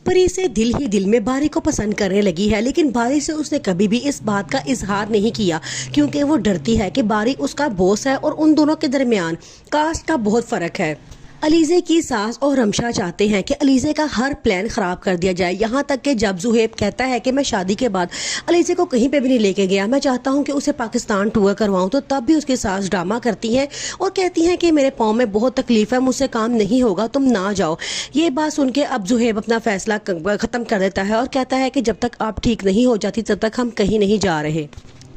परी से दिल ही दिल में बारी को पसंद करने लगी है, लेकिन बारी से उसने कभी भी इस बात का इजहार नहीं किया क्योंकि वो डरती है कि बारी उसका बॉस है और उन दोनों के दरमियान कास्ट का बहुत फर्क है। अलीज़े की सास और रमशा चाहते हैं कि अलीज़े का हर प्लान ख़राब कर दिया जाए, यहाँ तक कि जब ज़ुहैब कहता है कि मैं शादी के बाद अलीज़े को कहीं पे भी नहीं लेके गया, मैं चाहता हूँ कि उसे पाकिस्तान टूर करवाऊँ, तो तब भी उसकी सास ड्रामा करती हैं और कहती हैं कि मेरे पाँव में बहुत तकलीफ़ है, मुझसे काम नहीं होगा, तुम ना जाओ। ये बात सुन के अब ज़ुहैब अपना फैसला ख़त्म कर देता है और कहता है कि जब तक आप ठीक नहीं हो जाती तब तक हम कहीं नहीं जा रहे।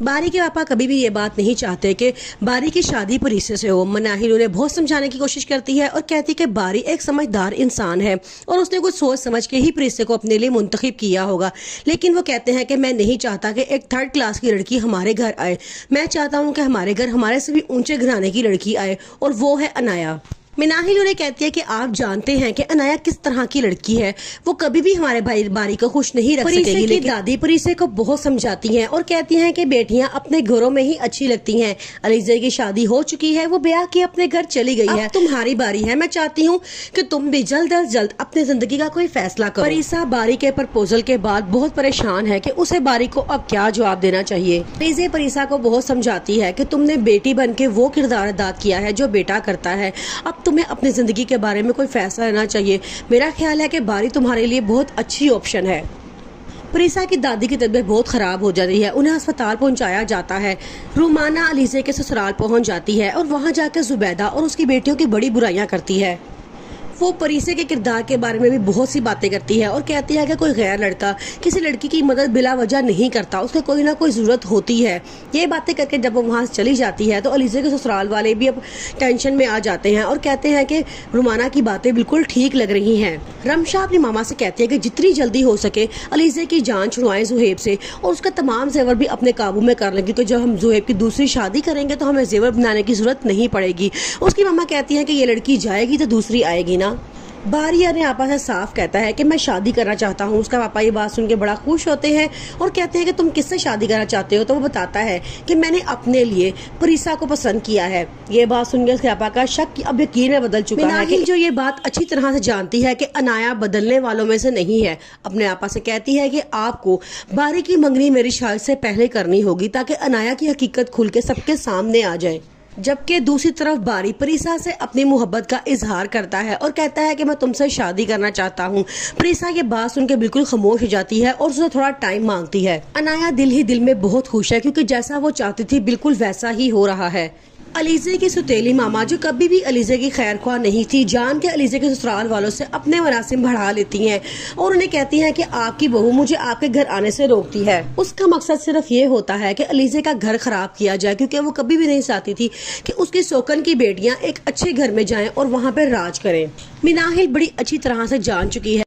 बारी के पापा कभी भी ये बात नहीं चाहते कि बारी की शादी परीसे से हो। मनाहिल उन्हें बहुत समझाने की कोशिश करती है और कहती है कि बारी एक समझदार इंसान है और उसने कुछ सोच समझ के ही परीसे को अपने लिए मुंतखब किया होगा, लेकिन वो कहते हैं कि मैं नहीं चाहता कि एक थर्ड क्लास की लड़की हमारे घर आए। मैं चाहता हूँ कि हमारे घर हमारे से भी ऊंचे घराने की लड़की आए और वो है अनाया। मिनाहिल उन्हें कहती है कि आप जानते हैं कि अनाया किस तरह की लड़की है, वो कभी भी हमारे भाई बारी को खुश नहीं रख सकेगी। लेकिन दादी परीसे को बहुत समझाती हैं और कहती हैं कि बेटियां अपने घरों में ही अच्छी लगती हैं। अलीज़े की शादी हो चुकी है, वो ब्याह के अपने घर चली गई है, तुम्हारी बारी है। मैं चाहती हूँ कि तुम भी जल्द अज जल्द अपनी जिंदगी का कोई फैसला करो। परीसा बारी के प्रपोजल के बाद बहुत परेशान है कि उसे बारी को अब क्या जवाब देना चाहिए। अलीज़े परीसा को बहुत समझाती है कि तुमने बेटी बन के वो किरदार अदा किया है जो बेटा करता है, अब तुम्हें अपनी जिंदगी के बारे में कोई फैसला लेना चाहिए। मेरा ख्याल है कि बारी तुम्हारे लिए बहुत अच्छी ऑप्शन है। परीसा की दादी की तबीयत बहुत खराब हो जाती है, उन्हें अस्पताल पहुंचाया जाता है। रुमाना अलीज़े के ससुराल पहुंच जाती है और वहां जाकर जुबैदा और उसकी बेटियों की बड़ी बुराइयां करती है। वो परीसे के किरदार के बारे में भी बहुत सी बातें करती है और कहती है कि कोई गैर लड़का किसी लड़की की मदद बिला वजह नहीं करता, उसको कोई ना कोई ज़रूरत होती है। ये बातें करके जब वो वहाँ से चली जाती है तो अलीज़े के ससुराल वाले भी अब टेंशन में आ जाते हैं और कहते हैं कि रुमाना की बातें बिल्कुल ठीक लग रही हैं। रमशा अपनी मामा से कहती है कि जितनी जल्दी हो सके अलीज़े की जान छुड़वाएं ज़ुहैब से और उसका तमाम जेवर भी अपने काबू में कर लें, क्योंकि जब हम ज़ुहैब की दूसरी शादी करेंगे तो हमें जेवर बनाने की ज़रूरत नहीं पड़ेगी। उसकी मामा कहती है कि ये लड़की जाएगी तो दूसरी आएगी ना। बारी अपने पापा से साफ कहता है कि मैं शादी करना चाहता हूँ। उसका पापा ये बात सुन के बड़ा खुश होते हैं और कहते हैं कि तुम किससे शादी करना चाहते हो, तो वो बताता है कि मैंने अपने लिए परीसा को पसंद किया है। ये बात सुन के उसके पापा का शक अब यकीन में बदल चुका है कि जो ये बात अच्छी तरह से जानती है कि अनाया बदलने वालों में से नहीं है, अपने पापा से कहती है कि आपको बारी की मंगनी मेरी शादी से पहले करनी होगी ताकि अनाया की हकीकत खुल के सबके सामने आ जाए। जबकि दूसरी तरफ बारी परीसा से अपनी मोहब्बत का इजहार करता है और कहता है कि मैं तुमसे शादी करना चाहता हूँ। परीसा ये बात सुन के बिल्कुल खामोश हो जाती है और उससे थोड़ा टाइम मांगती है। अनाया दिल ही दिल में बहुत खुश है क्योंकि जैसा वो चाहती थी बिल्कुल वैसा ही हो रहा है। अलीज़े की सुतेली मामा जो कभी भी अलीज़े की खैर ख्वाह नहीं थी, जान के अलीज़े के ससुराल वालों से अपने मरासिम बढ़ा लेती हैं और उन्हें कहती हैं कि आपकी बहू मुझे आपके घर आने से रोकती है। उसका मकसद सिर्फ ये होता है कि अलीज़े का घर खराब किया जाए, क्योंकि वो कभी भी नहीं चाहती थी कि उसकी सोकन की बेटियां एक अच्छे घर में जाएं और वहाँ पर राज करें। मिनाहिल बड़ी अच्छी तरह से जान चुकी है